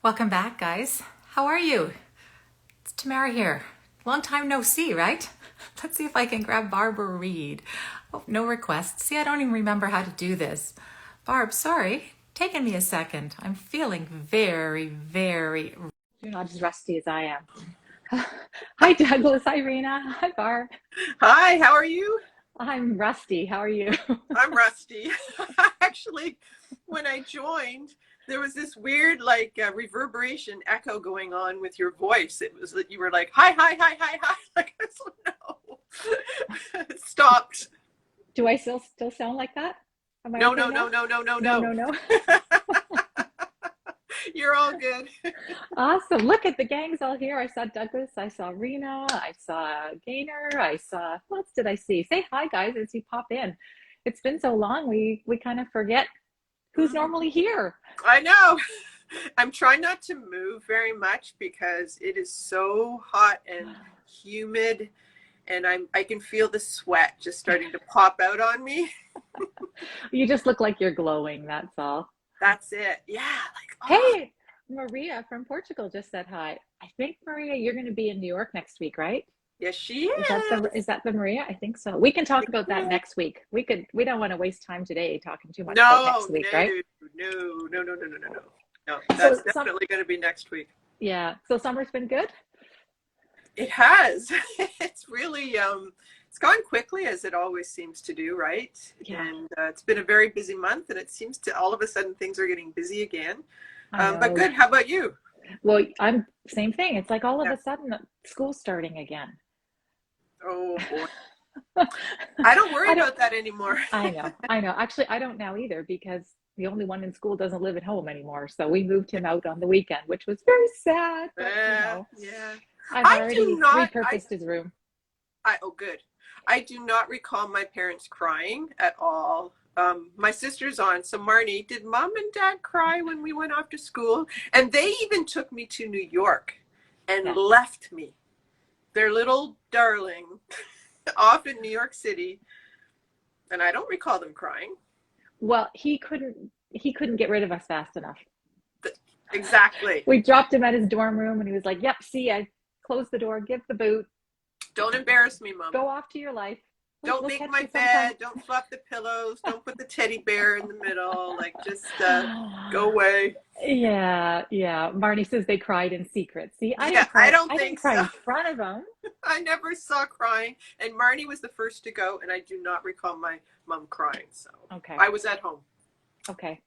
Welcome back, guys. How are you? It's Tamara here. Long time no see, right? Let's see if I can grab Barbara Reed. Oh, no requests. See, I don't even remember how to do this. Barb, sorry. Taking me a second. I'm feeling very. You're not as rusty as I am. Hi, Douglas. Hi, Rena. Hi, Barb. Hi, how are you? I'm rusty. How are you? I'm rusty. Actually, when I joined, there was this weird reverberation echo going on with your voice. It was that you were like, hi, hi, hi, hi, hi. Like, I said, no. It stopped. Do I still sound like that? Am I No, okay no, now? no, no, no, no, No. You're all good. Awesome. Look at the gang's all here. I saw Douglas. I saw Rena. I saw Gaynor. I saw, who else did I see? Say hi, guys, as you pop in. It's been so long, we kind of forget who's normally here. I know. I'm trying not to move very much because it is so hot and humid, and I can feel the sweat just starting to pop out on me. You just look like you're glowing, that's all. That's it. Yeah. Like, oh. Hey, Maria from Portugal just said hi. I think, Maria, you're going to be in New York next week, right? Yes, she is. Is that the Maria? I think so. We can talk about that next week. We don't want to waste time today talking too much about next week, right? No. No, that's definitely going to be next week. Yeah. So summer's been good? It has. It's really, it's gone quickly, as it always seems to do, right? Yeah. And it's been a very busy month, and it seems to all of a sudden things are getting busy again. But good. How about you? Well, I'm same thing. It's like all of a sudden school's starting again. Oh boy. I don't worry about that anymore. I know. Actually, I don't now either, because the only one in school doesn't live at home anymore. So we moved him out on the weekend, which was very sad. But, yeah. I've already repurposed his room. Oh, good. I do not recall my parents crying at all. My sister's on. So Marnie, did mom and dad cry when we went off to school? And they even took me to New York and left me, their little darling, off in New York City. And I don't recall them crying. Well, he couldn't get rid of us fast enough. Exactly. We dropped him at his dorm room and he was like, yep, see, I closed the door, give the boot. Don't embarrass me, Mom. Go off to your life. Don't make my bed. Don't fluff the pillows. Don't put the teddy bear in the middle. Like, just go away. Yeah. Marnie says they cried in secret. See, I didn't cry in front of them. I never saw crying. And Marnie was the first to go, and I do not recall my mom crying. So I was at home. Okay.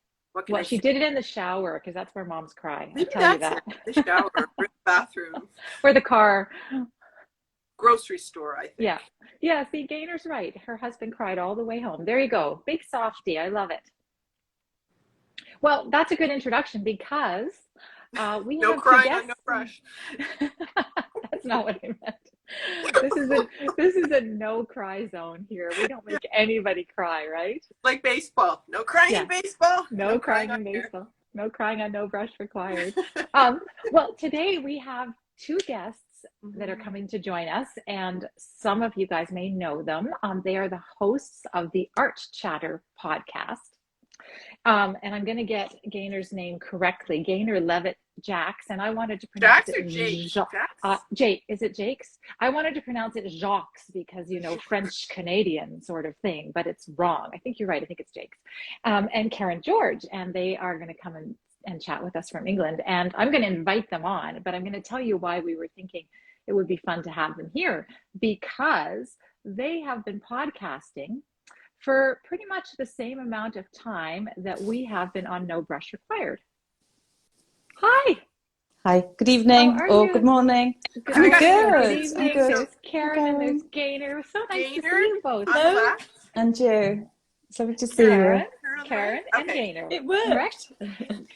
Well, she did it in the shower, because that's where moms cry. Maybe that's it. The shower, or the bathroom. Or the car. Grocery store, I think. Yeah, see, Gaynor's right. Her husband cried all the way home. There you go. Big softy. I love it. Well, that's a good introduction, because we no have crying two guests. on No Brush. That's not what I meant. This is a no cry zone here. We don't make anybody cry, right? Like baseball. No crying in baseball. No crying in baseball. No crying on No Brush required. Well, today we have two guests that are coming to join us, and some of you guys may know them. They are the hosts of the ArtChatter podcast. And I'm going to get Gaynor's name correctly. Gaynor Leverett-Jaques, and I wanted to pronounce it Jake. Is it Jaques? I wanted to pronounce it Jacques because, French Canadian sort of thing, but it's wrong. I think you're right. I think it's Jaques. And Karen George, and they are going to come and chat with us from England. And I'm going to invite them on, but I'm going to tell you why we were thinking it would be fun to have them here, because they have been podcasting for pretty much the same amount of time that we have been on No Brush Required. Hi. Hi, good evening or good morning. I'm good. There's Karen and there's Gaynor. It was so nice to see you both. Hello. And you. So good to see you. Karen and Gaynor. It worked. Correct?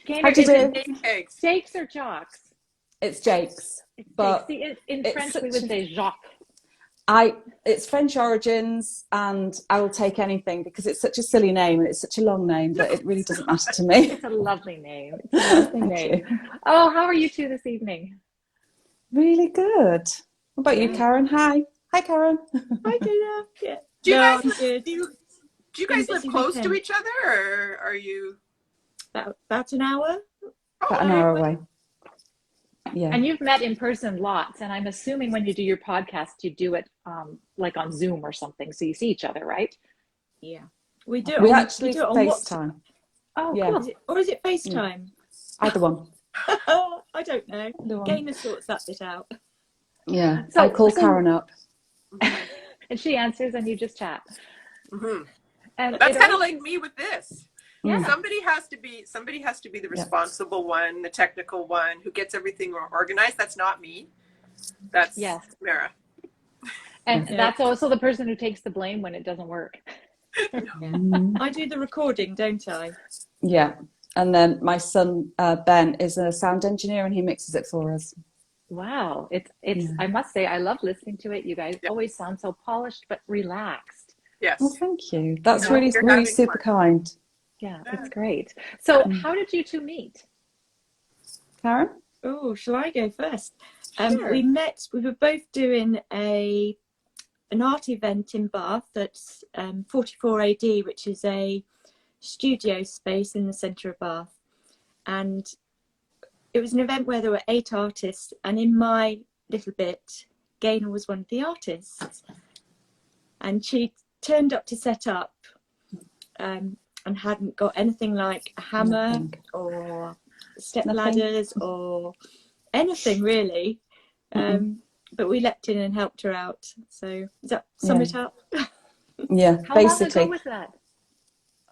Gaynor, how do you do? Jaques or Jacques? It's Jaques. But see, in French we would say Jacques. It's French origins, and I will take anything because it's such a silly name and it's such a long name that it really doesn't matter to me. It's a lovely name. Oh, how are you two this evening? Really good. What about you, Karen? Hi, Karen. Hi, Gina. Do you guys live close to each other, or are you? About an hour. About an hour away. Yeah. And you've met in person lots, and I'm assuming when you do your podcast, you do it like on Zoom or something, so you see each other, right? Yeah, we do it. We on, actually we do it on WhatsApp. FaceTime. Oh, Yeah. cool. Or is it FaceTime? Either one. I don't know. Either one. Gaynor sorts that bit out. Yeah. So- I call so- Karen up. And she answers, and you just chat. Mm-hmm. And That's it kind of always- like me with this. Yeah. Somebody has to be the responsible one, the technical one who gets everything organized. That's not me. That's Mara. And that's also the person who takes the blame when it doesn't work. I do the recording, don't I? Yeah. And then my son, Ben, is a sound engineer and he mixes it for us. Wow. It's I must say, I love listening to it. You guys always sound so polished but relaxed. Yes. Well, thank you. That's You're really having super fun. kind. Yeah, it's great. So how did you two meet? Karen? Oh, shall I go first? Sure. We were both doing an art event in Bath at 44 AD, which is a studio space in the centre of Bath. And it was an event where there were 8 artists, and in my little bit, Gaynor was one of the artists. And she turned up to set up and hadn't got anything like a hammer or step ladders or anything really. But we leapt in and helped her out. So does that sum it up? Yeah, How basically. long ago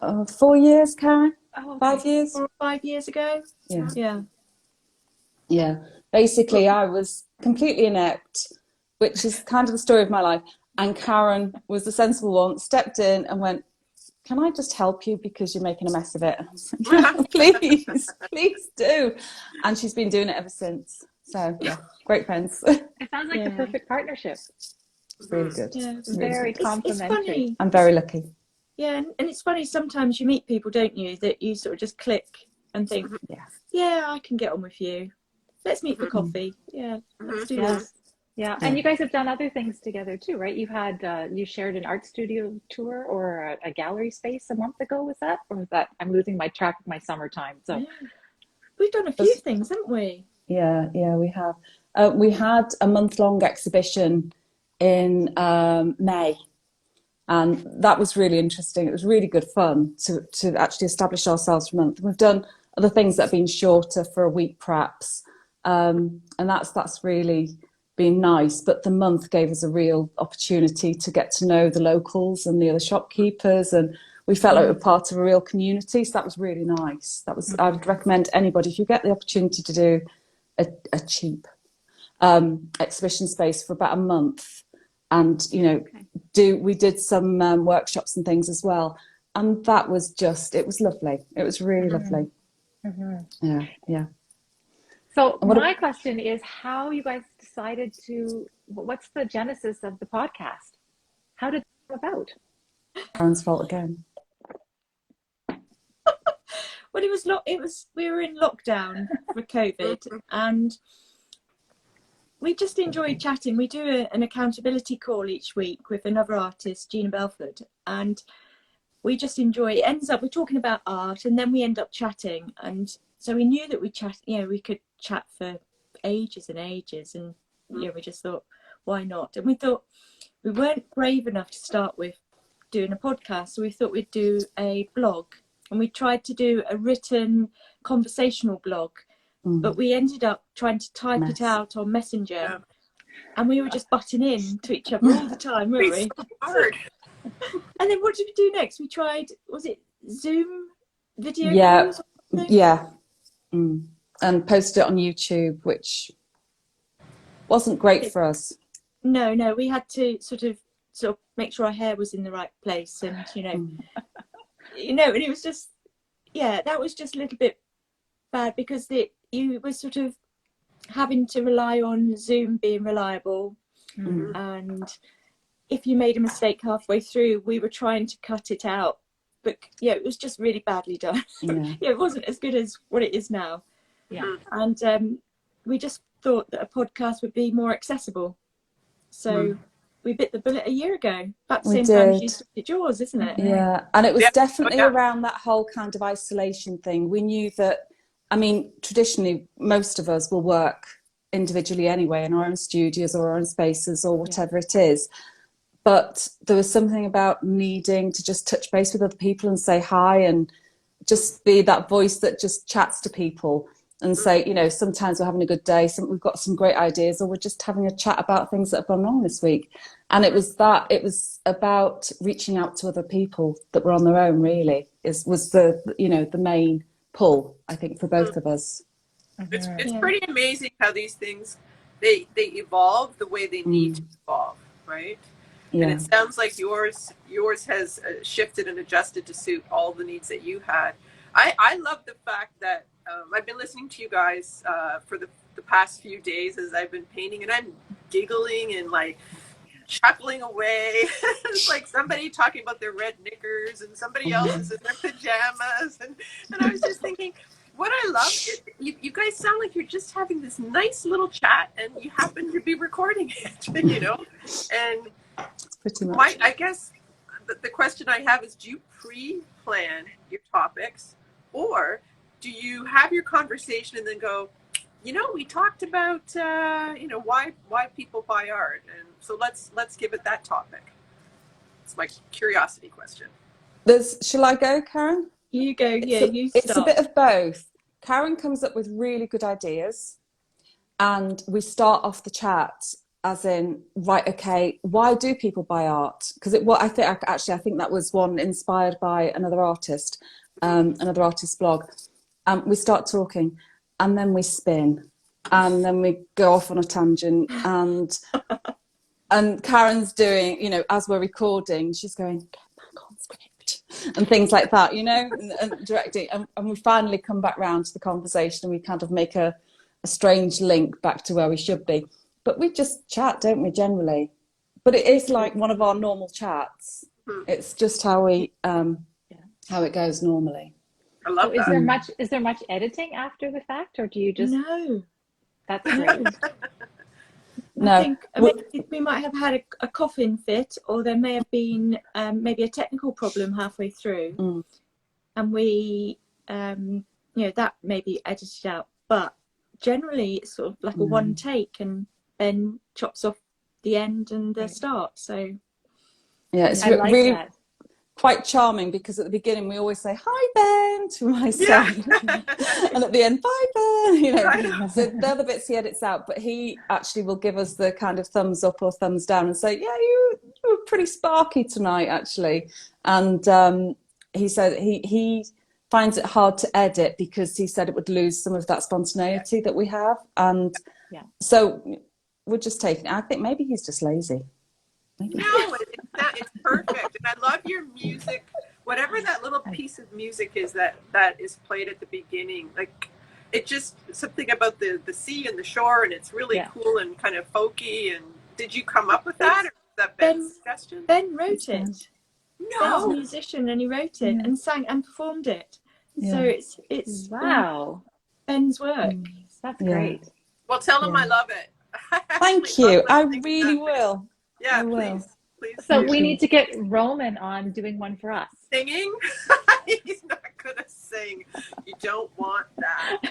was that? 4 years, Karen? Oh, okay. 5 years? 4 or 5 years ago. Yeah. Yeah. Basically, I was completely inept, which is kind of the story of my life. And Karen was the sensible one, stepped in and went, "Can I just help you because you're making a mess of it?" And I was like, "Yeah, please do." And she's been doing it ever since. So yeah, great friends. It sounds like the perfect partnership. Really good. Yeah, Very complimentary. It's funny. I'm very lucky. Yeah, and it's funny, sometimes you meet people, don't you, that you sort of just click and think, yeah, I can get on with you. Let's meet for coffee. Yeah, let's do this. Yeah, and you guys have done other things together too, right? You've had you shared an art studio tour or a gallery space a month ago. Was that, or was that? I'm losing my track of my summertime. So we've done a few things, haven't we? Yeah, we have. We had a month-long exhibition in May, and that was really interesting. It was really good fun to actually establish ourselves for a month. We've done other things that have been shorter, for a week perhaps, and that's really been nice. But the month gave us a real opportunity to get to know the locals and the other shopkeepers, and we felt like we were part of a real community. So that was really nice. I would recommend anybody, if you get the opportunity to do a cheap exhibition space for about a month, and we did some workshops and things as well, and that was it was lovely. It was really lovely. Yeah. So my question is, how you guys decided what's the genesis of the podcast? How did it come about? Karen's fault again. Well, we were in lockdown for COVID, and we just enjoyed chatting. We do an accountability call each week with another artist, Gina Belford, and we just enjoy it. Ends up we're talking about art, and then we end up chatting, and so we knew that we could chat for ages and ages, and we just thought, why not? And we thought we weren't brave enough to start with doing a podcast, so we thought we'd do a blog, and we tried to do a written conversational blog, but we ended up trying to type it out on Messenger, and we were just butting in to each other all the time, weren't we? So hard. And then what did we do next? We tried, was it Zoom video calls or something? Yeah. And posted it on YouTube, which wasn't great for us. No, we had to sort of make sure our hair was in the right place, and and it was just, that was just a little bit bad, because you were sort of having to rely on Zoom being reliable, and if you made a mistake halfway through, we were trying to cut it out, but it was just really badly done. It wasn't as good as what it is now. And we just thought that a podcast would be more accessible, so we bit the bullet a year ago, about the same time as you did yours, isn't it? Yeah, and it was definitely around that whole kind of isolation thing. We knew that, I mean, traditionally most of us will work individually anyway, in our own studios or our own spaces or whatever it is. But there was something about needing to just touch base with other people and say hi and just be that voice that just chats to people and say, you know, sometimes we're having a good day, we've got some great ideas, or we're just having a chat about things that have gone wrong this week. And it was about reaching out to other people that were on their own, really, was the, you know, the main pull, I think, for both of us. It's pretty amazing how these things, they evolve the way they need to evolve, right? Yeah. And it sounds like yours has shifted and adjusted to suit all the needs that you had. I love the fact that I've been listening to you guys for the past few days as I've been painting, and I'm giggling and like chuckling away. It's like somebody talking about their red knickers and somebody else is in their pajamas. And I was just thinking, what I love is you guys sound like you're just having this nice little chat and you happen to be recording it, you know? And pretty much. I guess the question I have is, do you pre-plan your topics, or do you have your conversation and then go, you know, we talked about, you know, why people buy art, and so let's give it that topic. It's my curiosity question. Shall I go, Karen? You go. You start. It's a bit of both. Karen comes up with really good ideas, and we start off the chat as in, right, okay, why do people buy art? Because I think that was one inspired by another artist, another artist's blog. We start talking, and then we spin, and then we go off on a tangent, and Karen's doing, you know, as we're recording, she's going, get back on script, and things like that, you know, and directing, and we finally come back round to the conversation, and we kind of make a strange link back to where we should be. But we just chat, don't we, generally? But it is like one of our normal chats. It's just how we how it goes normally. I love that. Is there much editing after the fact, or do you just? No. That's great. No. I think we might have had a coughing fit, or there may have been maybe a technical problem halfway through, and we, you know, that may be edited out. But generally, it's sort of like a one take, and Ben chops off the end and the start. So yeah, it's really quite charming, because at the beginning we always say hi Ben to my son, and at the end bye Ben, you know. So they're the bits he edits out, but he actually will give us the kind of thumbs up or thumbs down and say, yeah, you were pretty sparky tonight actually. And he said he finds it hard to edit because he said it would lose some of that spontaneity that we have, and so we're just taking it. I think maybe he's just lazy. Maybe. No, it's perfect. And I love your music, whatever that little piece of music is that is played at the beginning. Like, it just, something about the sea and the shore, and it's really cool and kind of folky. And did you come up with that, or was that Ben's suggestion? Ben wrote it. No. Ben's a musician, and he wrote it and sang and performed it. So it's wow, Ben's work. That's great. Well, tell him I love it. Thank you. I really will. Yeah, I will. Please. So we need to get Roman on doing one for us. Singing? He's not gonna sing. You don't want that.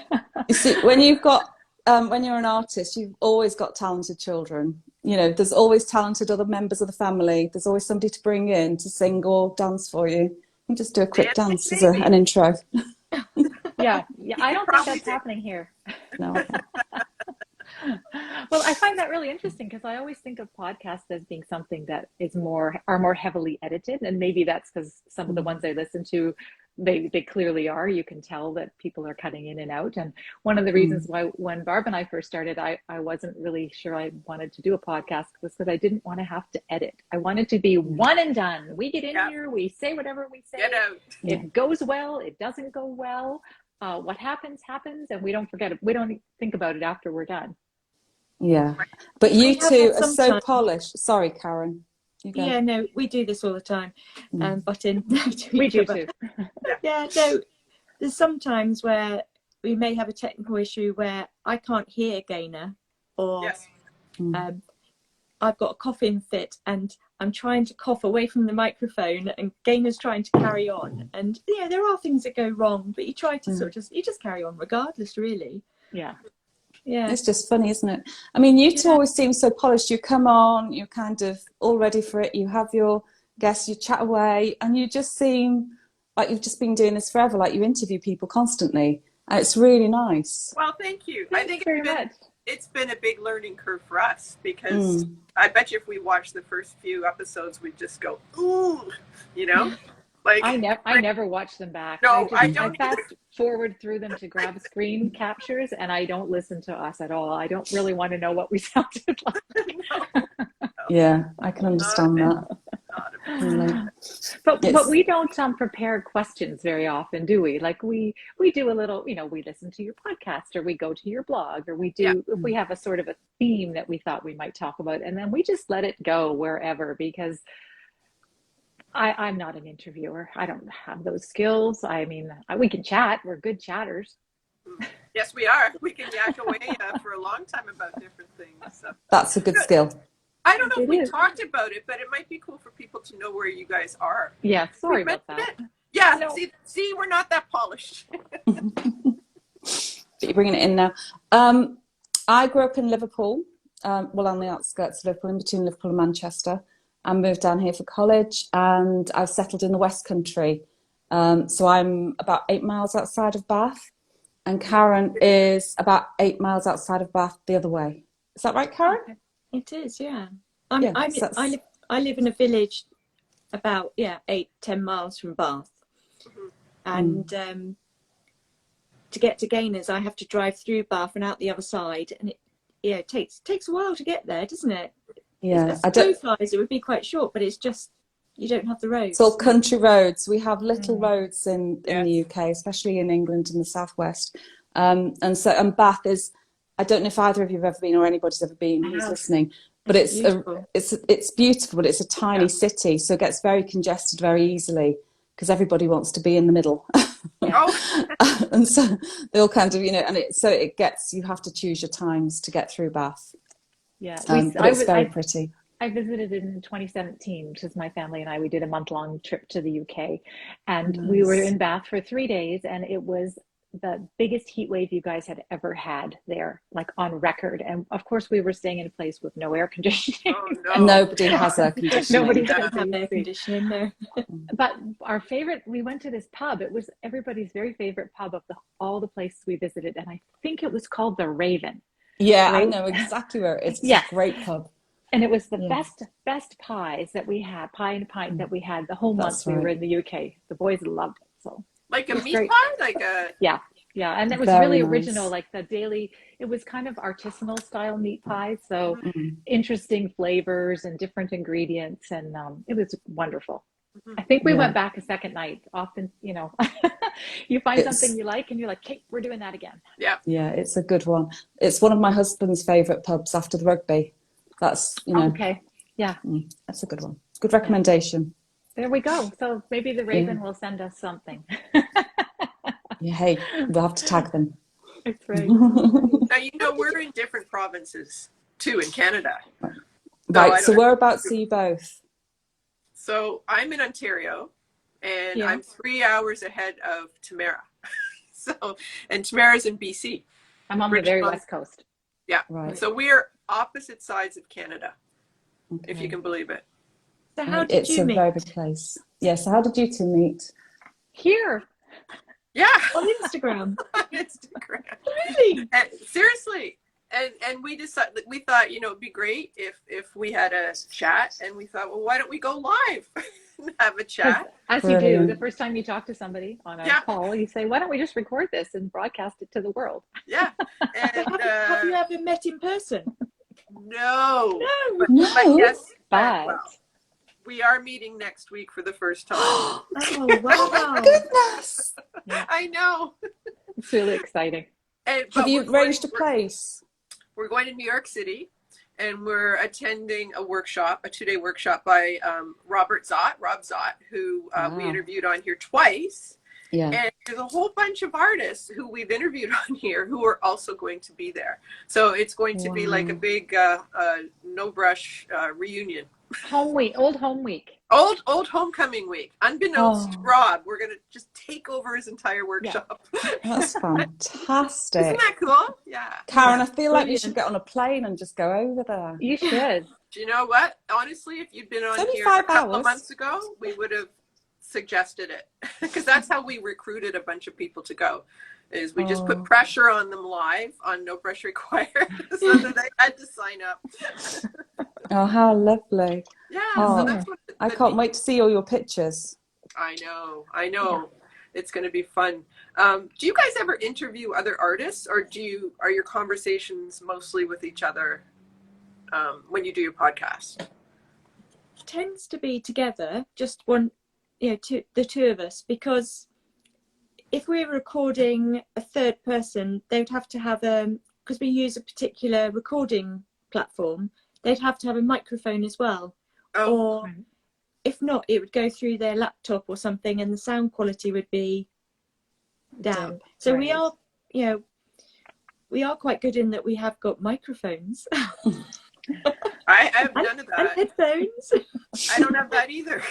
You see, when you've got when you're an artist, you've always got talented children. You know, there's always talented other members of the family. There's always somebody to bring in to sing or dance for you. You can just do a quick dance as an intro. Yeah, I don't think that's happening here. No. Well, I find that really interesting, because I always think of podcasts as being something that are more heavily edited, and maybe that's because some of the ones I listen to, they clearly are. You can tell that people are cutting in and out. And one of the reasons why, when Barb and I first started, I wasn't really sure I wanted to do a podcast, was because I didn't want to have to edit. I wanted to be one and done. We get in here, we say whatever we say. Get out. It goes well, it doesn't go well. What happens, and we don't forget it. We don't think about it after we're done. Yeah, but you two are so polished. Sorry, Karen. Yeah, no, we do this all the time. But we do too. Yeah, no, there's sometimes where we may have a technical issue where I can't hear Gaynor, or I've got a coughing fit and I'm trying to cough away from the microphone, and Gaynor's trying to carry on. And yeah, there are things that go wrong, but you try to sort of just carry on regardless, really. Yeah. Yeah. It's just funny, isn't it? I mean, you two Yeah. always seem so polished. You come on, you're kind of all ready for it. You have your guests, you chat away, and you just seem like you've just been doing this forever. Like you interview people constantly, and it's really nice. Well, thank you. I Thanks think very much. it's been a big learning curve for us, because I bet you if we watched the first few episodes, we'd just go, ooh, you know? Like I never watch them back. No, I I don't fast forward through them to grab screen captures, and I don't listen to us at all. I don't really want to know what we sounded like. No, Yeah, I can understand that. not a bit. Really. But we don't prepare questions very often, do we? Like we do a little, we listen to your podcast, or we go to your blog, or we do if we have a sort of a theme that we thought we might talk about, and then we just let it go wherever, because I'm not an interviewer. I don't have those skills. I mean, we can chat. We're good chatters. Yes, we are. We can yak away for a long time about different things. So. That's a good skill. I don't know if It we is. talked about it, but it might be cool for people to know where you guys are. Yeah, sorry We about mentioned that. it. Yeah, No. see, we're not that polished. But you're bringing it in now. I grew up in Liverpool, well, on the outskirts of Liverpool, in between Liverpool and Manchester. I moved down here for college, and I've settled in the West Country. So I'm about 8 miles outside of Bath, and Karen is about 8 miles outside of Bath the other way. Is that right, Karen? It is, yeah. Yeah, I live in a village about 8-10 miles from Bath, and to get to Gaynors, I have to drive through Bath and out the other side, and it takes a while to get there, doesn't it? Yeah, I don't. It would be quite short, but it's just you don't have the roads. It's all country roads. We have little roads in the UK, especially in England in the southwest. And Bath is. I don't know if either of you have ever been, or anybody's ever been who's listening, but it's beautiful, but it's a tiny city, so it gets very congested very easily because everybody wants to be in the middle. And so they all kind of, you have to choose your times to get through Bath. Yeah, but it's very pretty. I visited in 2017, which is my family and I. We did a month-long trip to the UK, and we were in Bath for 3 days, and it was the biggest heat wave you guys had ever had there, like on record. And of course, we were staying in a place with no air conditioning. Oh, no. Nobody has air conditioning. Nobody have air conditioning there. But our favorite, we went to this pub. It was everybody's very favorite pub of all the places we visited, and I think it was called the Raven. Yeah, right? I know exactly where it is. It's a great pub. And it was the best pies that we had, pie and pint that we had the whole month we were in the UK. The boys loved it. So like a meat pie, like a yeah, and it was Very really nice. Original. Like the daily, it was kind of artisanal style meat pie. So interesting flavors and different ingredients, and it was wonderful. I think we went back a second night. Often, you find something you like, and you're like, "Okay, we're doing that again." Yeah, it's a good one. It's one of my husband's favourite pubs after the rugby. That's okay, yeah, that's a good one. Good recommendation. There we go. So maybe the Raven will send us something. Yeah, hey, we'll have to tag them. That's right. Now, we're in different provinces too in Canada. Right, so whereabouts are you both? So I'm in Ontario, and I'm 3 hours ahead of Tamara. And Tamara's in BC. I'm on the very west coast. Yeah. Right. So we're opposite sides of Canada, if you can believe it. So how did you meet? It's a very big place. Yeah, so how did you two meet? Here. Yeah. On Instagram. On Instagram. Really? And, seriously. And we decided, we thought, it'd be great if we had a chat, and we thought, well, why don't we go live and have a chat? As you do, the first time you talk to somebody on a call, you say, why don't we just record this and broadcast it to the world? Yeah. And, have you ever met in person? No. No. But yes. But we are meeting next week for the first time. Oh, wow. Goodness. I know. It's really exciting. Have you arranged a place? We're going to New York City, and we're attending a workshop, a 2-day workshop by Rob Zott, who we interviewed on here twice. Yeah. And there's a whole bunch of artists who we've interviewed on here who are also going to be there. So it's going to be like a big no brush reunion. Old home week. Old homecoming week. Unbeknownst to Oh. Rob, we're gonna just take over his entire workshop. That's fantastic. Isn't that cool? Yeah. Karen, Yeah, I feel like we should brilliant. get on a plane and just go over there. You should. Do you know what? Honestly, if you'd been on only here 5 a couple of hours. months ago, we would have suggested it. Because that's how we recruited a bunch of people to go. Is we just put pressure on them live on No Pressure Required so that they had to sign up. Oh, how lovely. Yeah, Oh, so that's what I can't wait to see all your pictures. I know. It's going to be fun. Do you guys ever interview other artists, or are your conversations mostly with each other when you do your podcast? Tends to be together, just one, the two of us, because if we're recording a third person, they'd have to have because we use a particular recording platform, they'd have to have a microphone as well. Or right. if not, it would go through their laptop or something, and the sound quality would be down. So right. we are quite good in that we have got microphones. I have none of and that. headphones. I don't have that either.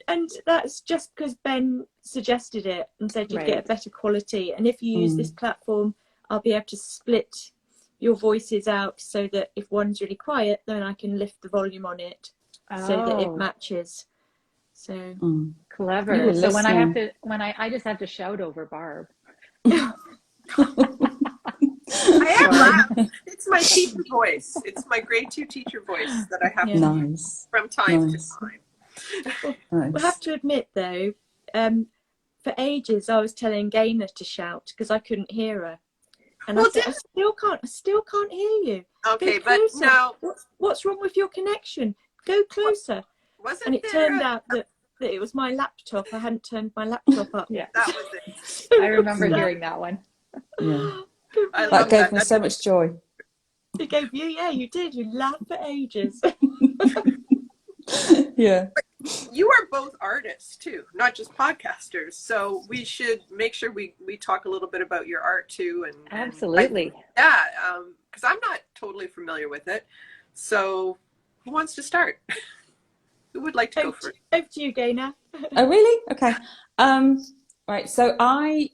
And that's just because Ben suggested it and said you'd Right. get a better quality. And if you use this platform, I'll be able to split your voices out so that if one's really quiet, then I can lift the volume on it so that it matches. So Clever. So when I just have to shout over Barb. I have that. It's my teacher voice. It's my grade 2 teacher voice that I have Nice. from time to time. We'll have to admit though, for ages I was telling Gaynor to shout because I couldn't hear her, and I said, I still can't hear you. Okay, Go but closer. no. What's wrong with your connection? Go closer. Wasn't And it there turned out that it was my laptop. I hadn't turned my laptop up. Yeah, that was it. I remember hearing that one. Yeah. I That love gave that. me so much joy. It gave you, you did. You laughed for ages. Yeah. You are both artists too, not just podcasters. So we should make sure we talk a little bit about your art too. And Absolutely. because I'm not totally familiar with it. So who wants to start? Who would like to go first? Over to you, Gaynor. Oh, really? Okay. Right. So I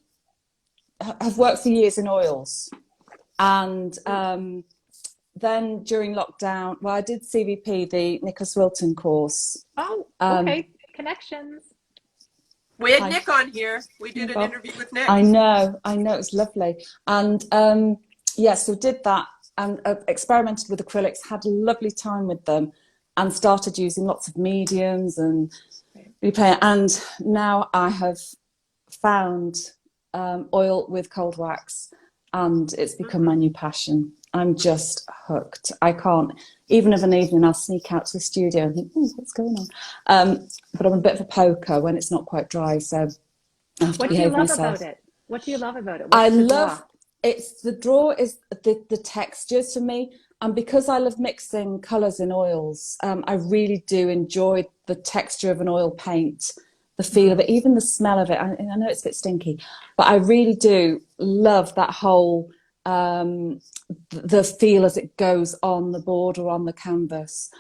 have worked for years in oils, and then during lockdown, well, I did CVP, the Nicholas Wilton course. Oh, okay. Connections. We had Nick on here. We did an interview with Nick. I know, it was lovely. And so did that and experimented with acrylics, had a lovely time with them, and started using lots of mediums and replay. And now I have found oil with cold wax, and it's become my new passion. I'm just hooked. I can't, even of an evening, I'll sneak out to the studio and think, what's going on? But I'm a bit of a poker when it's not quite dry, so I have to What do you behave love myself. about it? What do you love about it? I What's the love draw? it's the draw is the textures for me, and because I love mixing colours in oils, I really do enjoy the texture of an oil paint, the feel of it, even the smell of it. I know it's a bit stinky, but I really do love that whole the feel as it goes on the board or on the canvas.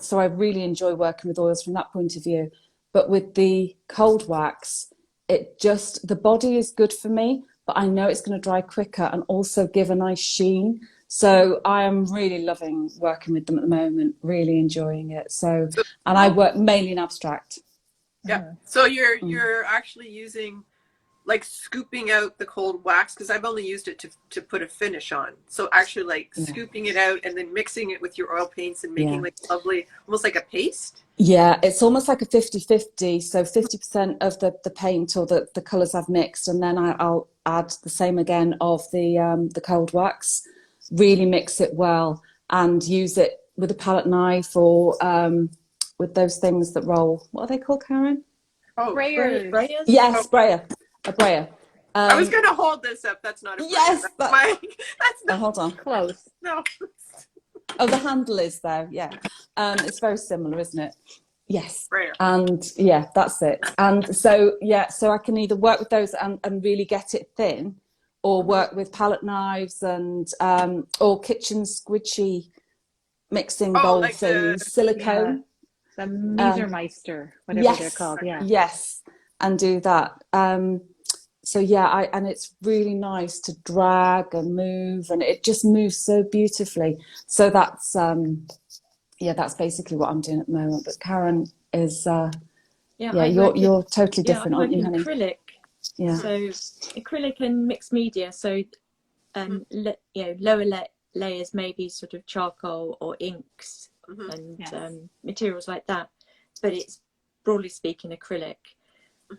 So I really enjoy working with oils from that point of view. But with the cold wax, the body is good for me, but I know it's going to dry quicker and also give a nice sheen. So I am really loving working with them at the moment, really enjoying it. And I work mainly in abstract. Yeah. So you're actually using, like, scooping out the cold wax, because I've only used it to put a finish on. So actually scooping it out and then mixing it with your oil paints and making like lovely, almost like a paste. Yeah, it's almost like a 50-50. So 50% of the paint or the colours I've mixed, and then I'll add the same again of the cold wax, really mix it well and use it with a palette knife or with those things that roll. What are they called, Karen? Oh, Sprayers. Yes, sprayer. A brayer. I was going to hold this up. That's not a brayer. Yes. That's not. Hold on. Close. No. Oh, the handle is there. Yeah. It's very similar, isn't it? Yes. Sprayer. And yeah, that's it. And so I can either work with those and really get it thin, or work with palette knives and or kitchen squidgy mixing bowl like things, silicone. The Miesermeister, whatever yes, they're called. Yeah. yes, and do that. So yeah, and it's really nice to drag and move, and it just moves so beautifully. So that's that's basically what I'm doing at the moment. But Karen is you're totally different, I aren't work you, in honey? acrylic. Yeah. So acrylic and mixed media. So lower layers, maybe sort of charcoal or inks and materials like that. But it's broadly speaking acrylic.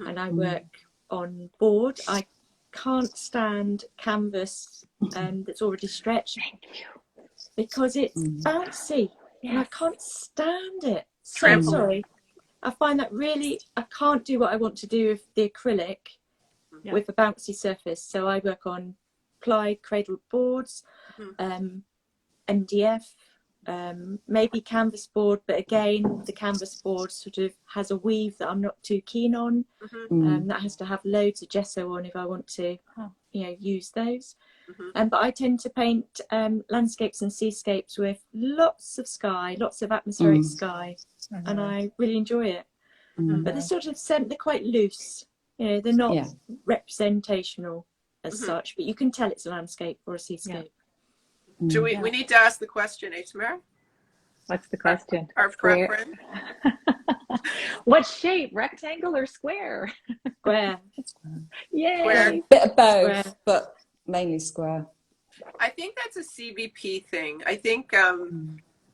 And I work on board. I can't stand canvas that's already stretched because it's bouncy and I can't stand it. So sorry. I find that really, I can't do what I want to do with the acrylic with a bouncy surface. So I work on ply cradled boards, MDF, maybe canvas board, but again, the canvas board sort of has a weave that I'm not too keen on. That has to have loads of gesso on if I want to, use those. But I tend to paint landscapes and seascapes with lots of sky, lots of atmospheric sky, and I really enjoy it. But they're sort of they're quite loose. They're not representational as such, but you can tell it's a landscape or a seascape. We need to ask the question, Tamara? What's the question? Our preference. What shape, rectangle or square? Square. Yay! Square. Bit of both, but mainly square. I think that's a CVP thing. I think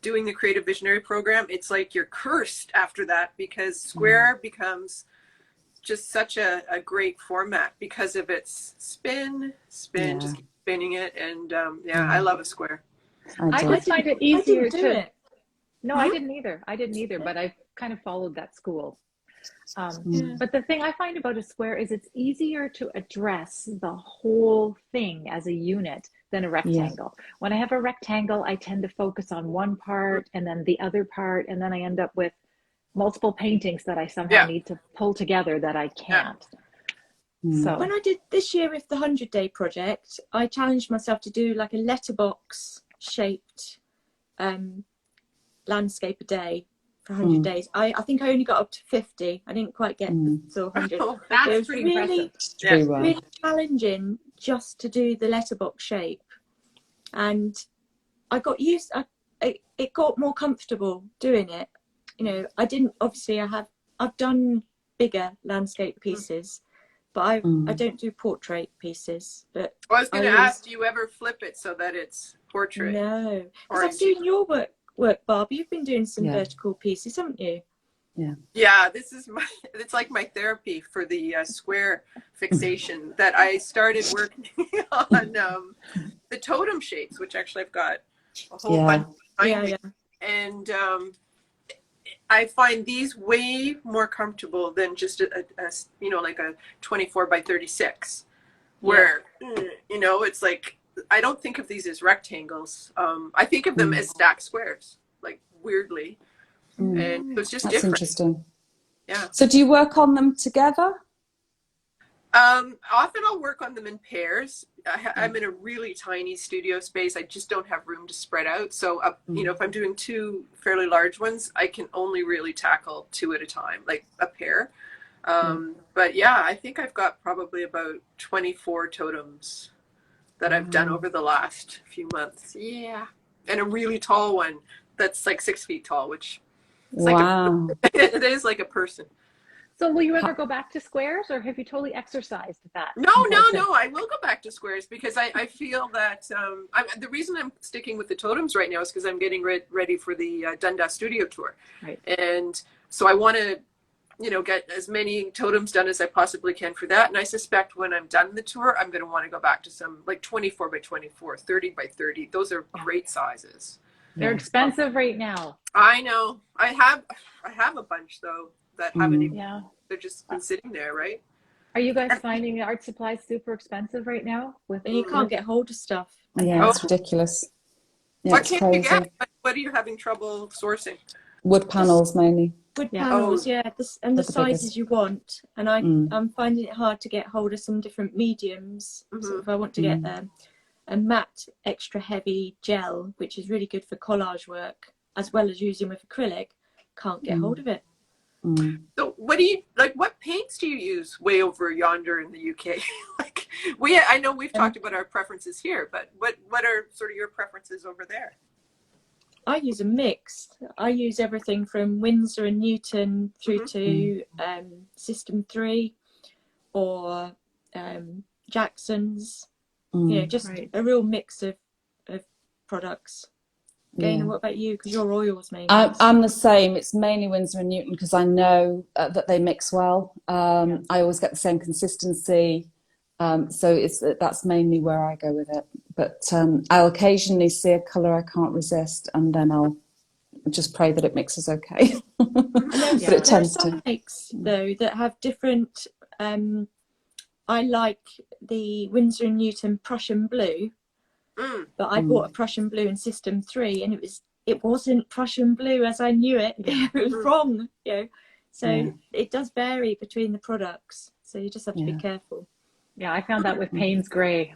doing the Creative Visionary program, it's like you're cursed after that because square becomes just such a great format because of its spin, just keep spinning it. And I love a square. I just find it easier I didn't do it. No, I didn't either, but I've kind of followed that school. But the thing I find about a square is it's easier to address the whole thing as a unit than a rectangle. When I have a rectangle, I tend to focus on one part and then the other part, and then I end up with multiple paintings that I somehow need to pull together that I can't. So when I did this year with the 100-day project, I challenged myself to do like a letterbox shaped landscape a day for 100 days. I think I only got up to 50. I didn't quite get to 100. Oh, that's pretty really, impressive. Really challenging just to do the letterbox shape. And I got used, it got more comfortable doing it. I didn't, obviously I've done bigger landscape pieces, but I don't do portrait pieces. But I was going to ask, do you ever flip it so that it's portrait? No, because I've seen your work, Barb. You've been doing some vertical pieces, haven't you? Yeah, it's like my therapy for the square fixation that I started working on the totem shapes, which actually I've got a whole bunch behind me. And I find these way more comfortable than just a like a 24 by 36 where it's like I don't think of these as rectangles. I think of them as stacked squares, like weirdly. And so it's just different. That's interesting. Yeah. So do you work on them together? Often I'll work on them in pairs. I'm in a really tiny studio space. I just don't have room to spread out. So, if I'm doing two fairly large ones, I can only really tackle two at a time, like a pair. But yeah, I think I've got probably about 24 totems that I've done over the last few months. Yeah. And a really tall one that's like 6 feet tall, which is it is like a person. So will you ever go back to squares, or have you totally exercised that? No. I will go back to squares because I feel that the reason I'm sticking with the totems right now is because I'm getting ready for the Dundas Studio Tour. Right. And so I want to, get as many totems done as I possibly can for that. And I suspect when I'm done the tour, I'm going to want to go back to some like 24 by 24, 30 by 30. Those are great sizes. They're expensive right now. I know. I have a bunch though that haven't even, they're just been sitting there, right? Are you guys finding the art supplies super expensive right now? And you can't get hold of stuff. Yeah, it's ridiculous. Yeah, what can't you get? What are you having trouble sourcing? Wood panels mainly. Wood panels, and the sizes you want. And I'm finding it hard to get hold of some different mediums. So if I want to get a matte extra heavy gel, which is really good for collage work, as well as using with acrylic, can't get hold of it. So what do you like? What paints do you use way over yonder in the UK? Like I know we've talked about our preferences here, but what are sort of your preferences over there? I use a mix. I use everything from Winsor and Newton through to System 3 or Jackson's. You know, just a real mix of products. Gaynor, what about you? Because you're oils mainly. I'm the same. It's mainly Winsor and Newton because I know that they mix well. I always get the same consistency. So that's mainly where I go with it. But I'll occasionally see a colour I can't resist, and then I'll just pray that it mixes okay. But it tends to. There are some makes, though, that have different... I like the Winsor and Newton Prussian Blue, but I bought a Prussian Blue in System 3, and it wasn't Prussian Blue as I knew it. It was wrong, you know. So it does vary between the products. So you just have to be careful. Yeah, I found that with Payne's Gray.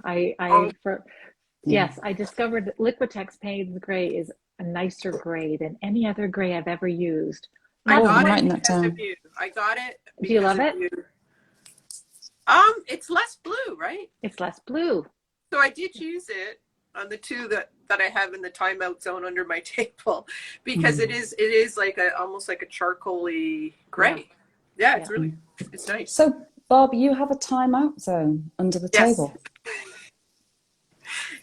Yes, I discovered that Liquitex Payne's Gray is a nicer gray than any other gray I've ever used. I got it because of you. I got it. Do you love it? It's less blue, right? It's less blue. So I did use it on the two that I have in the timeout zone under my table because it is like almost like a charcoaly gray. Yeah, it's nice. So Bob, you have a timeout zone under the table.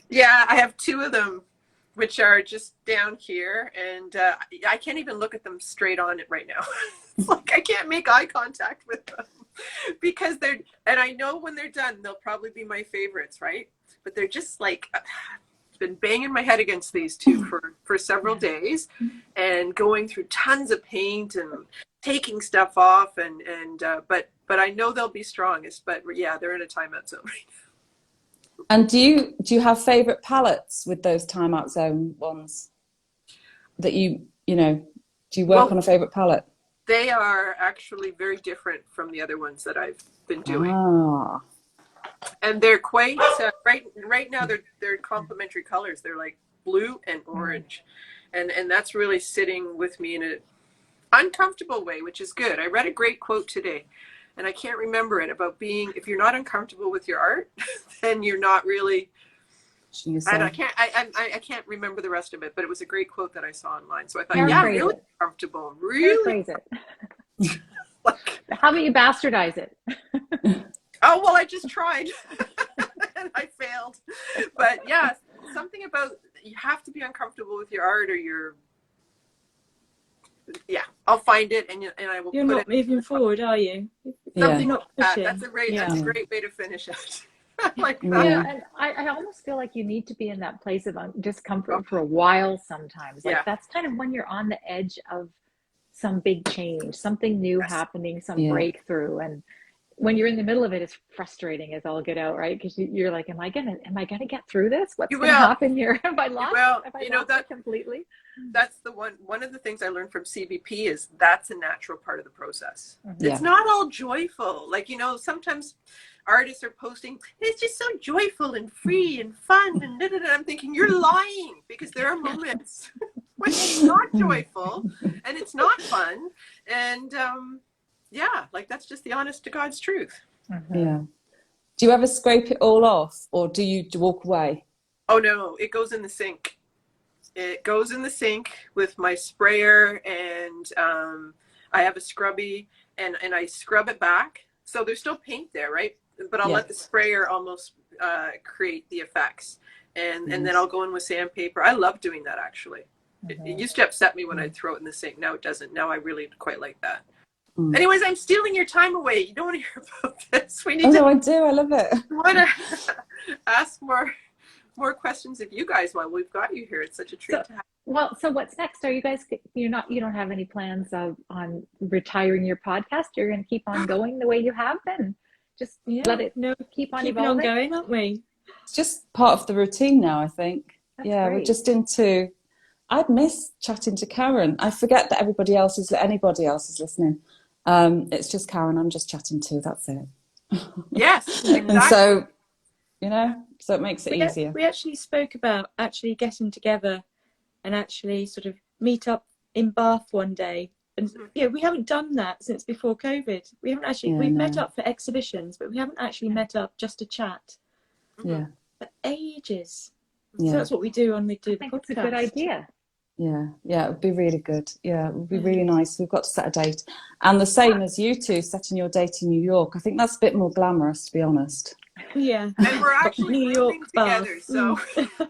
Yeah, I have two of them, which are just down here, and I can't even look at them straight on it right now. It's like I can't make eye contact with them because and I know when they're done, they'll probably be my favorites, right? But they're just like, I've been banging my head against these two for several days and going through tons of paint and taking stuff off, but I know they'll be strongest. But yeah, they're in a timeout zone right now. And do you have favorite palettes with those timeout zone ones that do you work on a favorite palette? They are actually very different from the other ones that I've been doing. And they're quite right now they're complementary colors. They're like blue and orange. And that's really sitting with me in an uncomfortable way, which is good. I read a great quote today, and I can't remember it, about if you're not uncomfortable with your art, then you're not really. I can't remember the rest of it, but it was a great quote that I saw online. So I thought, really comfortable, really. It. How about you bastardize it? Oh well, I just tried, and I failed. But yeah, something about you have to be uncomfortable with your art, or you're. Yeah, I'll find it and I will. You're not moving forward, are you? Something not pushing. That's a great way to finish it. Like that. Yeah, and I almost feel like you need to be in that place of discomfort for a while sometimes. Like that's kind of when you're on the edge of some big change, something new happening, some breakthrough, and when you're in the middle of it, it's frustrating as all get out, right? Because you're like, am I gonna get through this? What's gonna happen here? Have I lost? Have I lost it completely? That's the one of the things I learned from CBP is that's a natural part of the process. It's not all joyful. Like, sometimes artists are posting, it's just so joyful and free and fun and I'm thinking, you're lying, because there are moments when it's not joyful and it's not fun, and like that's just the honest to God's truth. Yeah. Do you ever scrape it all off, or do you walk away? Oh no, it goes in the sink. It goes in the sink with my sprayer, and I have a scrubby, and I scrub it back. So there's still paint there, right? But I'll let the sprayer almost create the effects. And then I'll go in with sandpaper. I love doing that, actually. It used to upset me when I'd throw it in the sink. Now it doesn't. Now I really quite like that. Anyways, I'm stealing your time away. You don't want to hear about this. We need no, I do. I love it. I want to ask more questions of you guys while we've got you here. It's such a treat to have. Well, so what's next? Are you guys, you don't have any plans on retiring your podcast? You're going to keep on going the way you have been? Just let it keep on evolving? On going, aren't we? It's just part of the routine now, I think. That's great. We're just I'd miss chatting to Karen. I forget that anybody else is listening. It's just Karen I'm just chatting to, that's it. Yes, exactly. And so, so it makes it easier. We actually spoke about actually getting together and actually sort of meet up in Bath one day And yeah, we haven't done that since before COVID. We haven't actually, we've met up for exhibitions, but we haven't actually met up just to chat. Yeah. For ages. Yeah. So that's what we do when we do the podcast. It's a good idea. Yeah, yeah, it would be really good. Yeah, it would be really nice. We've got to set a date. And the same as you two setting your date in New York. I think that's a bit more glamorous, to be honest. Yeah. And we're actually New York moving together, so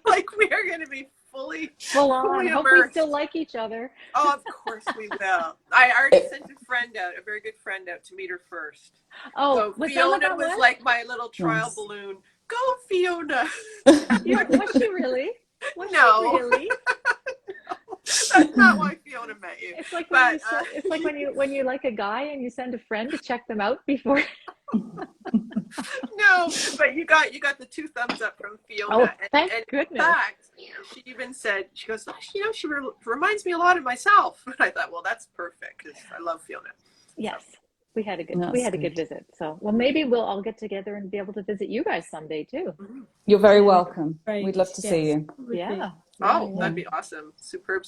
like we are going to be full on. Hope we immersed. still like each other. Oh, of course we will. I already sent a friend out, a very good friend out to meet her first. Oh, so Fiona was like my little trial balloon. Go, Fiona. Yeah, was she really? Was no. She really? That's not why Fiona met you. It's like when it's like when you like a guy and you send a friend to check them out before. No, but you got the 2 thumbs up from Fiona. Oh, thank goodness. In fact, she even said, she goes, she reminds me a lot of myself. And I thought, well, that's perfect because I love Fiona. Yes. We had a good visit. So, well, maybe we'll all get together and be able to visit you guys someday too. You're very welcome. We'd love to see you. Yeah. Oh, that'd be awesome. Superb.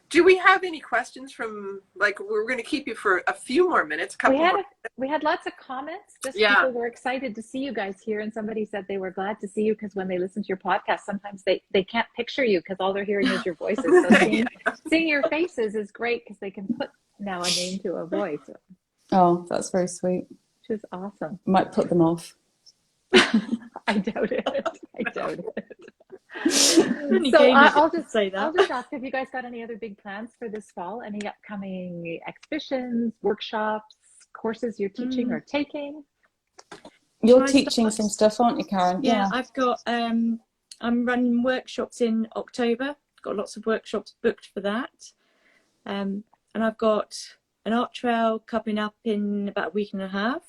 Do we have any questions from, like, we're going to keep you for a few more minutes. We had lots of comments. People were excited to see you guys here. And somebody said they were glad to see you because when they listen to your podcast, sometimes they can't picture you because all they're hearing is your voices. So seeing your faces is great because they can put now a name to a voice. Oh, that's very sweet. Which is awesome. Might put them off. I doubt it. So I'll just say that. I'll just ask, have you guys got any other big plans for this fall? Any upcoming exhibitions, workshops, courses you're teaching or taking? You're teaching some stuff, aren't you, Karen? Yeah, I've got, I'm running workshops in October. Got lots of workshops booked for that. And I've got an art trail coming up in about a week and a half.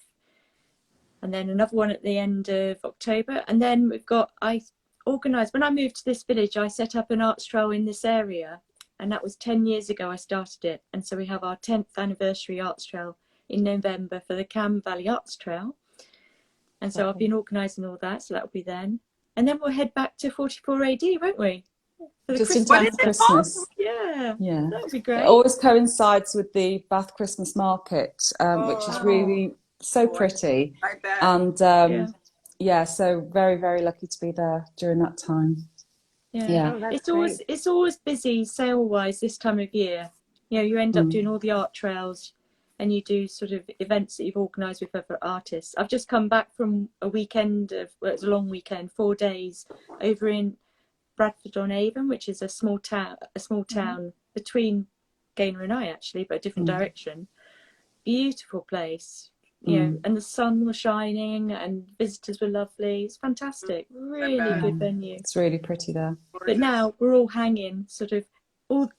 And then another one at the end of October. And then we've got, I organised, when I moved to this village, I set up an arts trail in this area. And that was 10 years ago I started it. And so we have our 10th anniversary arts trail in November for the Cam Valley Arts Trail. And so I've been organising all that. So that'll be then. And then we'll head back to 44 AD, won't we? For the just in time for Christmas. Yeah, that would be great. It always coincides with the Bath Christmas Market, which is really so pretty. I bet. And so very, very lucky to be there during that time. Yeah. It's always busy sale wise this time of year. You know, you end up doing all the art trails and you do sort of events that you've organised with other artists. I've just come back from a weekend it was a long weekend, 4 days over in Bradford-on-Avon, which is a small town between Gaynor and I actually, but a different direction. Beautiful place, you know, and the sun was shining and visitors were lovely. It's fantastic, really good venue. It's really pretty there. But now we're all hanging, sort of,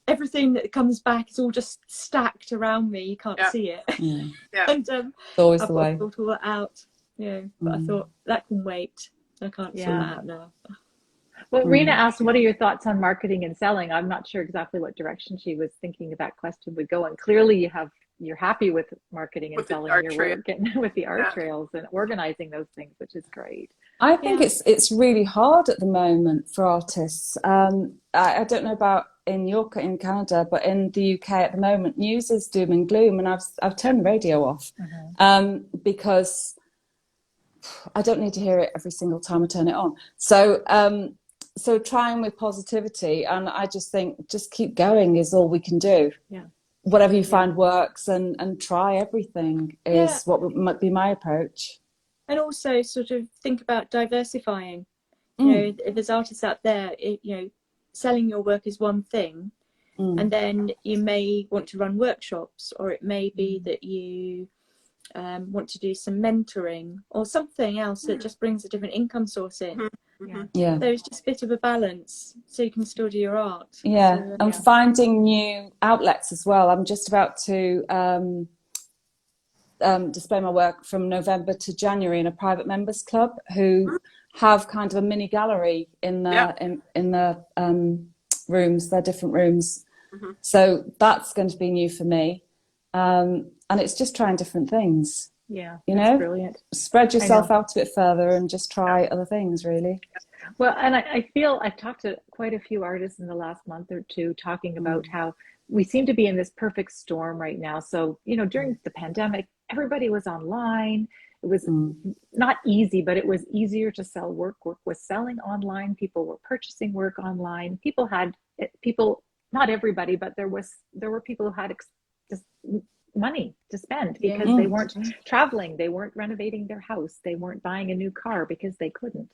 everything that comes back is all just stacked around me. You can't see it. And it's always I've the way. thought all that out, you know, but I thought that can wait. I can't sort that out now. Well, Rena asked, what are your thoughts on marketing and selling? I'm not sure exactly what direction she was thinking that question would go. And clearly you're happy with marketing and selling your work and with the art trails and organizing those things, which is great. I think it's really hard at the moment for artists. I don't know about in Canada, but in the UK at the moment, news is doom and gloom, and I've turned the radio off because I don't need to hear it every single time I turn it on. So trying with positivity, and I just think just keep going is all we can do. Yeah. Whatever you find works, and try everything is what might be my approach. And also sort of think about diversifying. You know, if there's artists out there, you know, selling your work is one thing, and then you may want to run workshops, or it may be that you want to do some mentoring or something else that just brings a different income source in. There's just a bit of a balance so you can still do your art. And finding new outlets as well. I'm just about to display my work from November to January in a private members club who have kind of a mini gallery in the rooms, their different rooms. So that's going to be new for me. And it's just trying different things. Yeah, you that's know, brilliant. spread I yourself know. out a bit further and just try other things, really. Well, and I feel I've talked to quite a few artists in the last month or two talking about how we seem to be in this perfect storm right now. So, you know, during the pandemic, everybody was online. It was not easy, but it was easier to sell work. Work was selling online. People were purchasing work online. People, not everybody, but there were people who had just money to spend because they weren't traveling, they weren't renovating their house, they weren't buying a new car because they couldn't.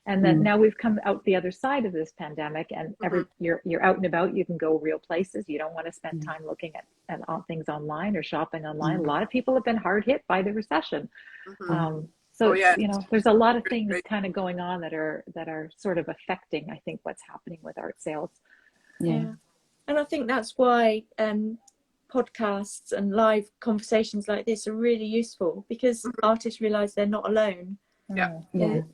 And then now we've come out the other side of this pandemic, and you're out and about. You can go real places. You don't want to spend time looking at all things online or shopping online. A lot of people have been hard hit by the recession. So you know, there's a lot of things kind of going on that are sort of affecting, I think, what's happening with art sales. Yeah. And I think that's why podcasts and live conversations like this are really useful, because artists realize they're not alone.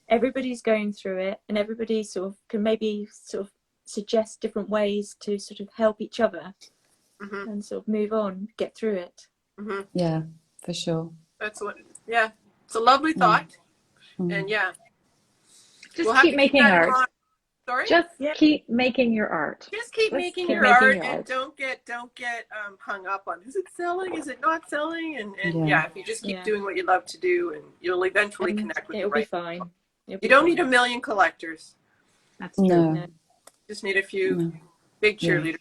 Everybody's going through it, and everybody sort of can maybe sort of suggest different ways to sort of help each other and sort of move on, get through it. Yeah, for sure. That's what. Yeah, it's a lovely thought, and just keep making art. Sorry? Just keep making your art. Just keep making your art, and don't get hung up on, is it selling, is it not selling, and if you just keep doing what you love to do, and you'll eventually connect with the right people. It'll be fine. You don't need a million collectors. That's true. No. Just need a few big cheerleaders.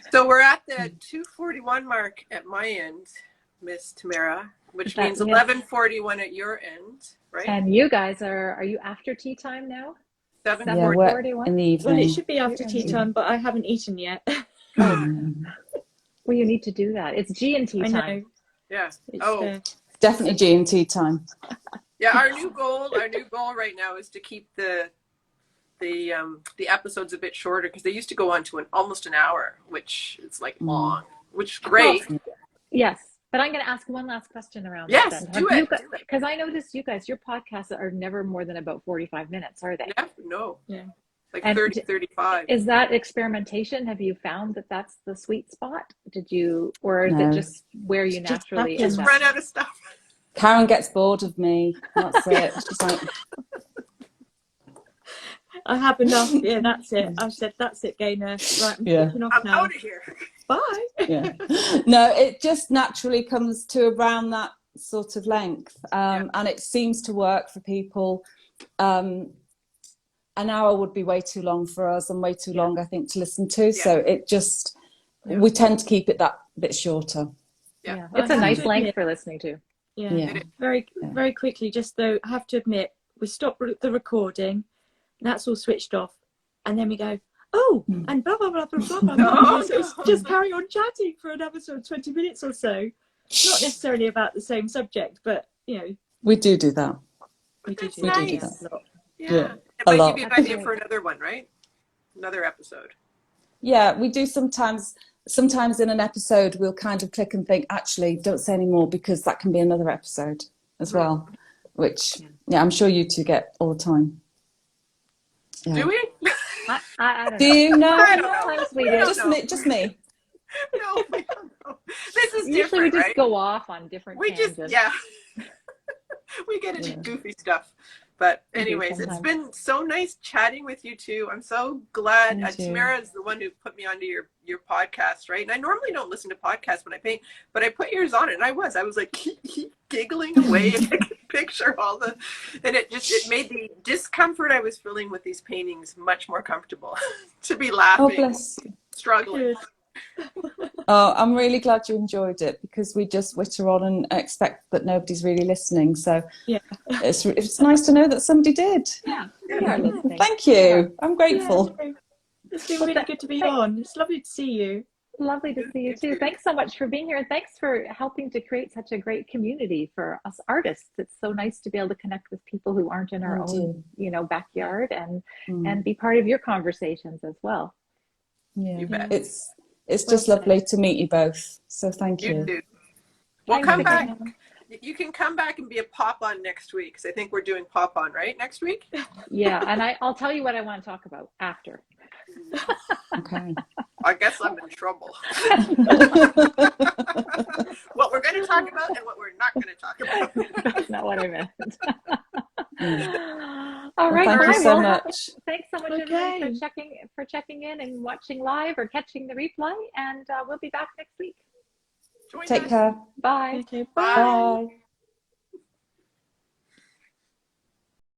So we're at the 2:41 mark at my end, Miss Tamara, which means 11:41 at your end, right? And you guys are you after tea time now? 7:41 in the evening. Well, it should be after tea time, but I haven't eaten yet. Well, you need to do that. It's G&T time. I know. Yeah. It's definitely G&T time. Yeah, our new goal right now is to keep the episodes a bit shorter, because they used to go on to almost an hour, which is like long, which is great. Yes. But I'm going to ask one last question around that. Yes, do it. Because I noticed you guys, your podcasts are never more than about 45 minutes, are they? No. Yeah. Like 30, 35. Is that experimentation? Have you found that that's the sweet spot? Or is it just where you naturally just run out of stuff? Karen gets bored of me. That's it. She's like, I have enough. Yeah, that's it. I've said, that's it, Gaynor. Right, I'm off now. Out of here. Bye. No, it just naturally comes to around that sort of length. And it seems to work for people. An hour would be way too long for us, and way too long, I think, to listen to. So it just, we tend to keep it that bit shorter. Yeah. It's a nice length for listening to. Very, very quickly, just though, I have to admit, we stopped the recording, that's all switched off, and then we go, and blah blah blah blah blah blah. So it's just carry on chatting for another sort of 20 minutes or so, not necessarily about the same subject, but you know, we do that. We do that a lot. Yeah. It might give you an idea for another one, right? Another episode. Yeah, we do sometimes in an episode we'll kind of click and think, actually, don't say any more, because that can be another episode as well, which I'm sure you two get all the time. Do we? I don't do you know? I don't know. Just me. No, we don't know. This is usually different, we just go off on different tangents. We get into goofy stuff. But anyways, it's been so nice chatting with you two. I'm so glad. Tamara is the one who put me onto your podcast, right? And I normally don't listen to podcasts when I paint, but I put yours on it, and I was like giggling away, and I could picture and it made the discomfort I was feeling with these paintings much more comfortable to be laughing, struggling. Oh, I'm really glad you enjoyed it, because we just witter on and expect that nobody's really listening. So it's nice to know that somebody did. Thank you. I'm grateful. It's been really good to be on. It's lovely to see you. Lovely to see you too. Thanks so much for being here, and thanks for helping to create such a great community for us artists. It's so nice to be able to connect with people who aren't in our own, backyard, and be part of your conversations as well. You bet. It's just lovely to meet you both. So thank you. You too. Well, come back. You can come back and be a pop-on next week, because I think we're doing pop-on, right, next week? Yeah, and I'll tell you what I want to talk about after. Okay. I guess I'm in trouble. What we're going to talk about and what we're not going to talk about. That's not what I meant. All Well, right, thank you bye. so Well, much. thanks so much, everybody, for checking in and watching live or catching the replay. And we'll be back next week. Join Take us. care. Bye. Okay, Bye. Bye.